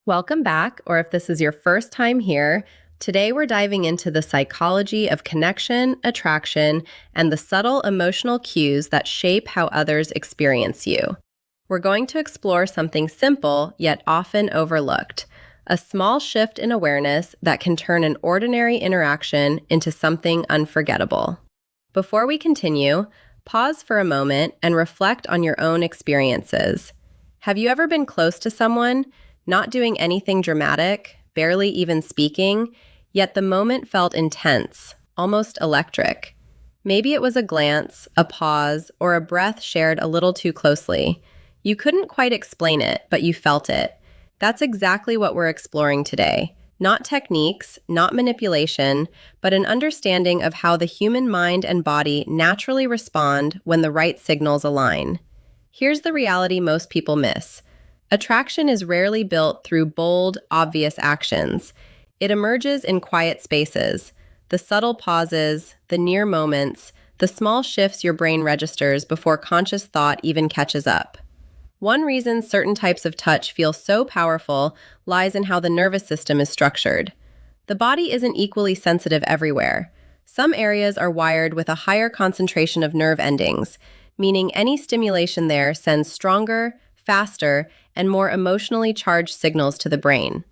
Welcome back, or if this is your first time here, today we're diving into the psychology of connection, attraction, and the subtle emotional cues that shape how others experience you. We're going to explore something simple yet often overlooked, a small shift in awareness that can turn an ordinary interaction into something unforgettable. Before we continue, pause for a moment and reflect on your own experiences. Have you ever been close to someone, not doing anything dramatic, barely even speaking, yet the moment felt intense, almost electric? Maybe it was a glance, a pause, or a breath shared a little too closely. You couldn't quite explain it, but you felt it. That's exactly what we're exploring today. Not techniques, not manipulation, but an understanding of how the human mind and body naturally respond when the right signals align. Here's the reality most people miss. Attraction is rarely built through bold, obvious actions. It emerges in quiet spaces, the subtle pauses, the near moments, the small shifts your brain registers before conscious thought even catches up. One reason certain types of touch feel so powerful lies in how the nervous system is structured. The body isn't equally sensitive everywhere. Some areas are wired with a higher concentration of nerve endings, meaning any stimulation there sends stronger, faster, and more emotionally charged signals to the brain.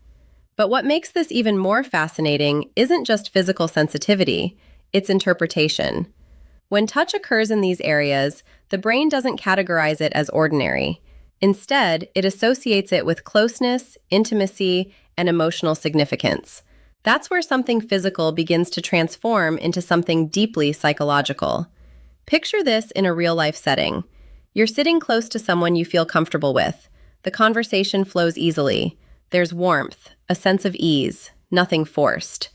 But what makes this even more fascinating isn't just physical sensitivity, it's interpretation. When touch occurs in these areas, the brain doesn't categorize it as ordinary. Instead, it associates it with closeness, intimacy, and emotional significance. That's where something physical begins to transform into something deeply psychological. Picture this in a real-life setting. You're sitting close to someone you feel comfortable with. The conversation flows easily. There's warmth, a sense of ease, nothing forced.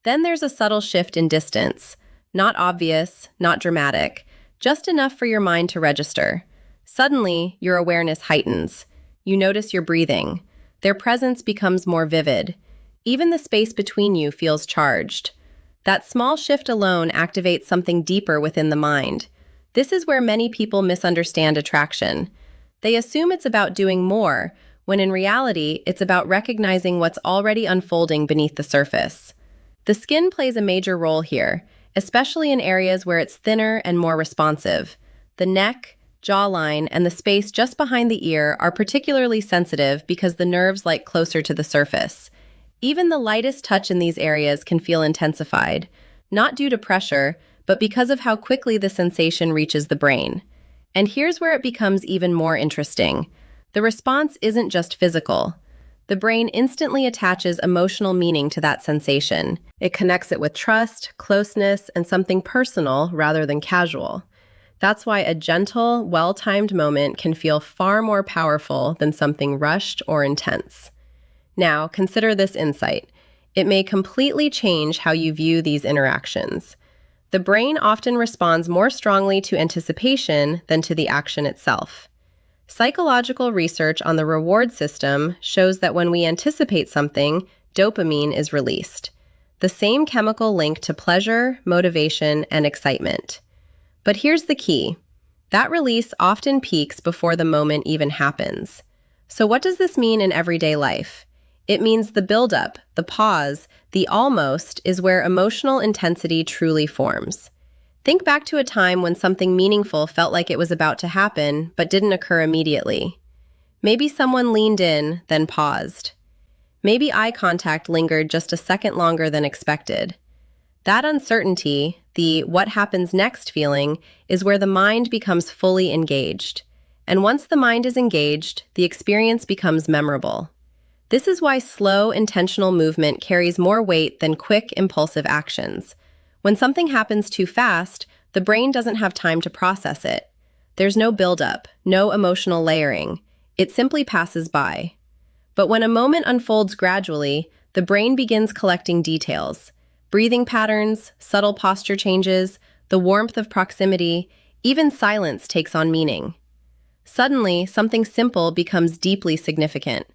Then there's a subtle shift in distance. Not obvious, not dramatic, just enough for your mind to register. Suddenly, your awareness heightens. You notice your breathing. Their presence becomes more vivid. Even the space between you feels charged. That small shift alone activates something deeper within the mind. This is where many people misunderstand attraction. They assume it's about doing more, when in reality, it's about recognizing what's already unfolding beneath the surface. The skin plays a major role here, especially in areas where it's thinner and more responsive. The neck, jawline, and the space just behind the ear are particularly sensitive because the nerves lie closer to the surface. Even the lightest touch in these areas can feel intensified, not due to pressure, but because of how quickly the sensation reaches the brain. And here's where it becomes even more interesting. The response isn't just physical. The brain instantly attaches emotional meaning to that sensation. It connects it with trust, closeness, and something personal rather than casual. That's why a gentle, well-timed moment can feel far more powerful than something rushed or intense. Now, consider this insight. It may completely change how you view these interactions. The brain often responds more strongly to anticipation than to the action itself. Psychological research on the reward system shows that when we anticipate something, dopamine is released, the same chemical linked to pleasure, motivation, and excitement. But here's the key. That release often peaks before the moment even happens. So what does this mean in everyday life? It means the buildup, the pause, the almost is where emotional intensity truly forms. Think back to a time when something meaningful felt like it was about to happen, but didn't occur immediately. Maybe someone leaned in, then paused. Maybe eye contact lingered just a second longer than expected. That uncertainty, the what happens next feeling, is where the mind becomes fully engaged. And once the mind is engaged, the experience becomes memorable. This is why slow, intentional movement carries more weight than quick, impulsive actions. When something happens too fast, the brain doesn't have time to process it. There's no buildup, no emotional layering. It simply passes by. But when a moment unfolds gradually, the brain begins collecting details. Breathing patterns, subtle posture changes, the warmth of proximity, even silence takes on meaning. Suddenly, something simple becomes deeply significant.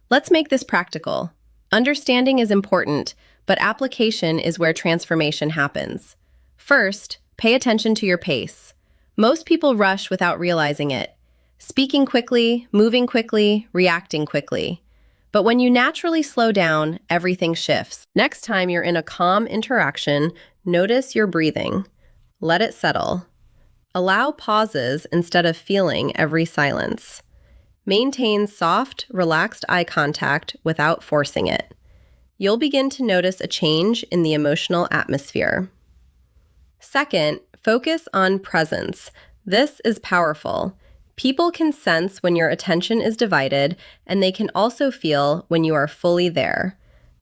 Let's make this practical. Understanding is important, but application is where transformation happens. First, pay attention to your pace. Most people rush without realizing it, speaking quickly, moving quickly, reacting quickly. But when you naturally slow down, everything shifts. Next time you're in a calm interaction, notice your breathing. Let it settle. Allow pauses instead of feeling every silence. Maintain soft, relaxed eye contact without forcing it. You'll begin to notice a change in the emotional atmosphere. Second, focus on presence. This is powerful. People can sense when your attention is divided, and they can also feel when you are fully there.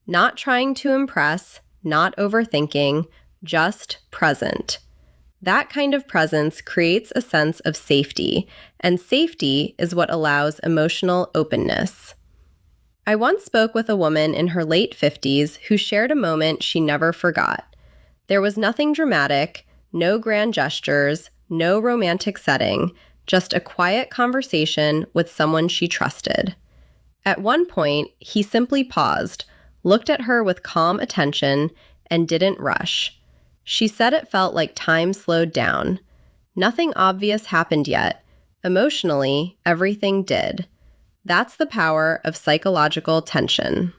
Not trying to impress, not overthinking, just present. That kind of presence creates a sense of safety, and safety is what allows emotional openness. I once spoke with a woman in her late 50s who shared a moment she never forgot. There was nothing dramatic, no grand gestures, no romantic setting, just a quiet conversation with someone she trusted. At one point, he simply paused, looked at her with calm attention, and didn't rush. She said it felt like time slowed down. Nothing obvious happened yet. Emotionally, everything did. That's the power of psychological tension.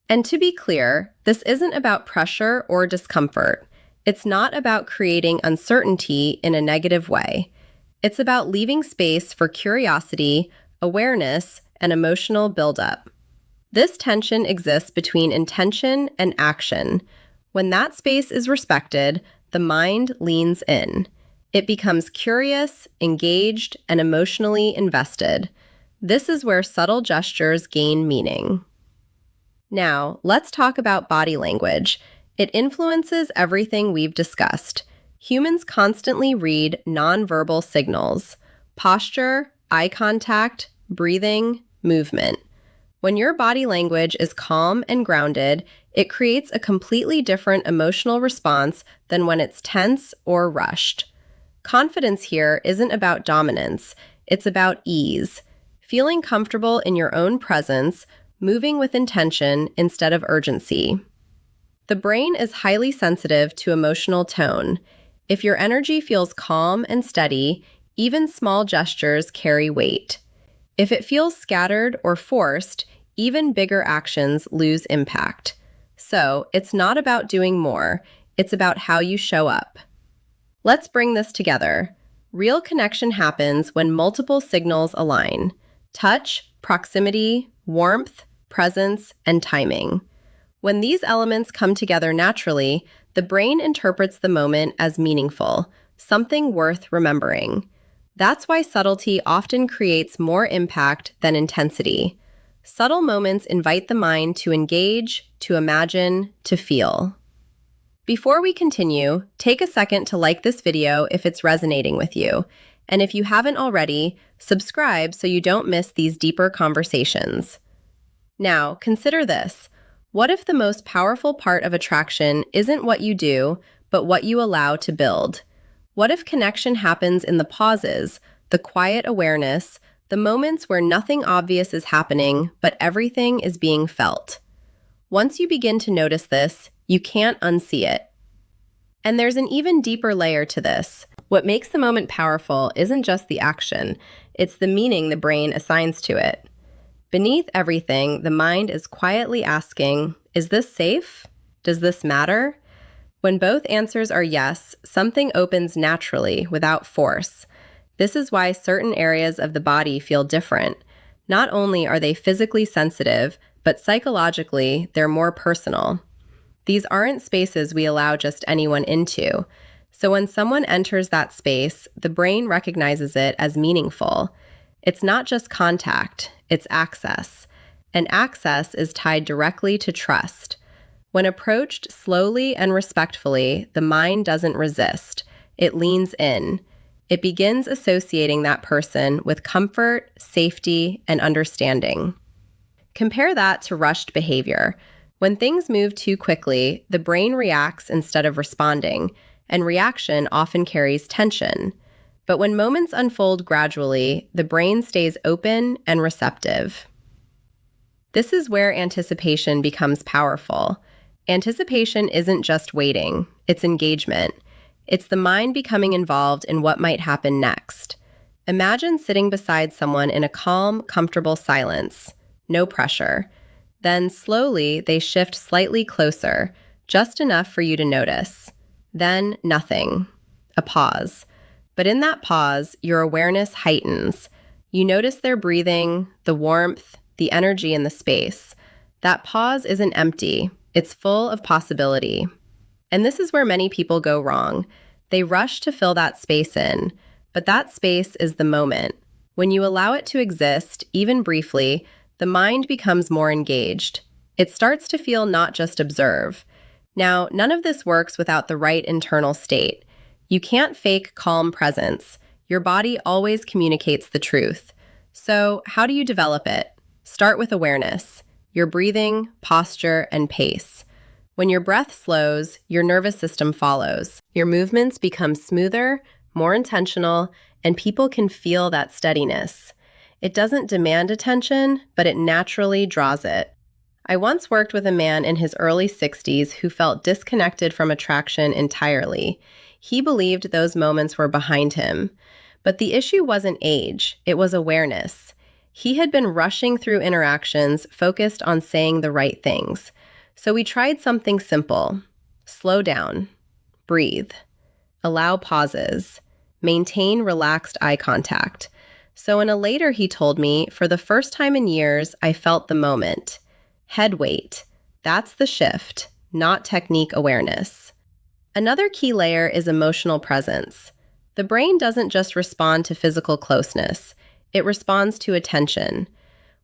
And to be clear, this isn't about pressure or discomfort. It's not about creating uncertainty in a negative way. It's about leaving space for curiosity, awareness, and emotional buildup. This tension exists between intention and action. When that space is respected, the mind leans in. It becomes curious, engaged, and emotionally invested. This is where subtle gestures gain meaning. Now, let's talk about body language. It influences everything we've discussed. Humans constantly read nonverbal signals: posture, eye contact, breathing, movement. When your body language is calm and grounded, it creates a completely different emotional response than when it's tense or rushed. Confidence here isn't about dominance, it's about ease. Feeling comfortable in your own presence, moving with intention instead of urgency. The brain is highly sensitive to emotional tone. If your energy feels calm and steady, even small gestures carry weight. If it feels scattered or forced, even bigger actions lose impact. So, it's not about doing more, it's about how you show up. Let's bring this together. Real connection happens when multiple signals align: touch, proximity, warmth, presence, and timing. When these elements come together naturally, the brain interprets the moment as meaningful, something worth remembering. That's why subtlety often creates more impact than intensity. Subtle moments invite the mind to engage, to imagine, to feel. Before we continue, take a second to like this video if it's resonating with you. And if you haven't already, subscribe so you don't miss these deeper conversations. Now, consider this. What if the most powerful part of attraction isn't what you do, but what you allow to build? What if connection happens in the pauses, the quiet awareness, the moments where nothing obvious is happening, but everything is being felt? Once you begin to notice this, you can't unsee it. And there's an even deeper layer to this. What makes the moment powerful isn't just the action, it's the meaning the brain assigns to it. Beneath everything, the mind is quietly asking, is this safe? Does this matter? When both answers are yes, something opens naturally, without force. This is why certain areas of the body feel different. Not only are they physically sensitive, but psychologically, they're more personal. These aren't spaces we allow just anyone into. So when someone enters that space, the brain recognizes it as meaningful. It's not just contact, it's access. And access is tied directly to trust. When approached slowly and respectfully, the mind doesn't resist. It leans in. It begins associating that person with comfort, safety, and understanding. Compare that to rushed behavior. When things move too quickly, the brain reacts instead of responding, and reaction often carries tension. But when moments unfold gradually, the brain stays open and receptive. This is where anticipation becomes powerful. Anticipation isn't just waiting, it's engagement. It's the mind becoming involved in what might happen next. Imagine sitting beside someone in a calm, comfortable silence. no pressure. Then slowly they shift slightly closer, just enough for you to notice. Then nothing. A pause. But in that pause, your awareness heightens. You notice their breathing, the warmth, the energy in the space. That pause isn't empty. It's full of possibility. And this is where many people go wrong. They rush to fill that space in, but that space is the moment. When you allow it to exist, even briefly, the mind becomes more engaged. It starts to feel, not just observe. Now, none of this works without the right internal state. You can't fake calm presence. Your body always communicates the truth. So, how do you develop it? Start with awareness, your breathing, posture, and pace. When your breath slows, your nervous system follows. Your movements become smoother, more intentional, and people can feel that steadiness. It doesn't demand attention, but it naturally draws it. I once worked with a man in his early 60s who felt disconnected from attraction entirely. He believed those moments were behind him. But the issue wasn't age, it was awareness. He had been rushing through interactions, focused on saying the right things. So we tried something simple. Slow down. Breathe. Allow pauses. Maintain relaxed eye contact. So in a later he told me, for the first time in years, I felt the moment. Head weight. That's the shift, not technique awareness. Another key layer is emotional presence. The brain doesn't just respond to physical closeness. It responds to attention.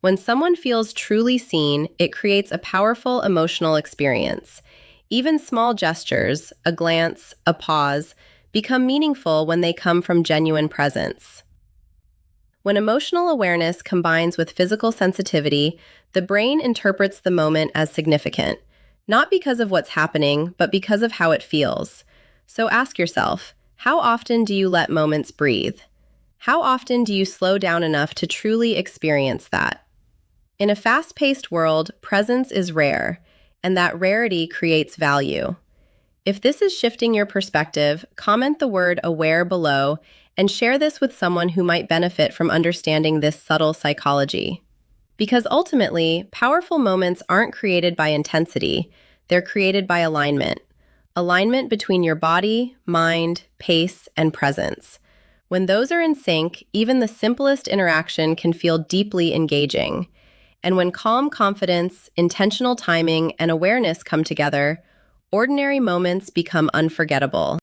When someone feels truly seen, it creates a powerful emotional experience. Even small gestures, a glance, a pause, become meaningful when they come from genuine presence. When emotional awareness combines with physical sensitivity, the brain interprets the moment as significant, not because of what's happening, but because of how it feels. So ask yourself, how often do you let moments breathe? How often do you slow down enough to truly experience that? In a fast-paced world, presence is rare, and that rarity creates value. If this is shifting your perspective, comment the word aware below and share this with someone who might benefit from understanding this subtle psychology. Because ultimately, powerful moments aren't created by intensity, they're created by alignment. Alignment between your body, mind, pace, and presence. When those are in sync, even the simplest interaction can feel deeply engaging. And when calm confidence, intentional timing, and awareness come together, ordinary moments become unforgettable.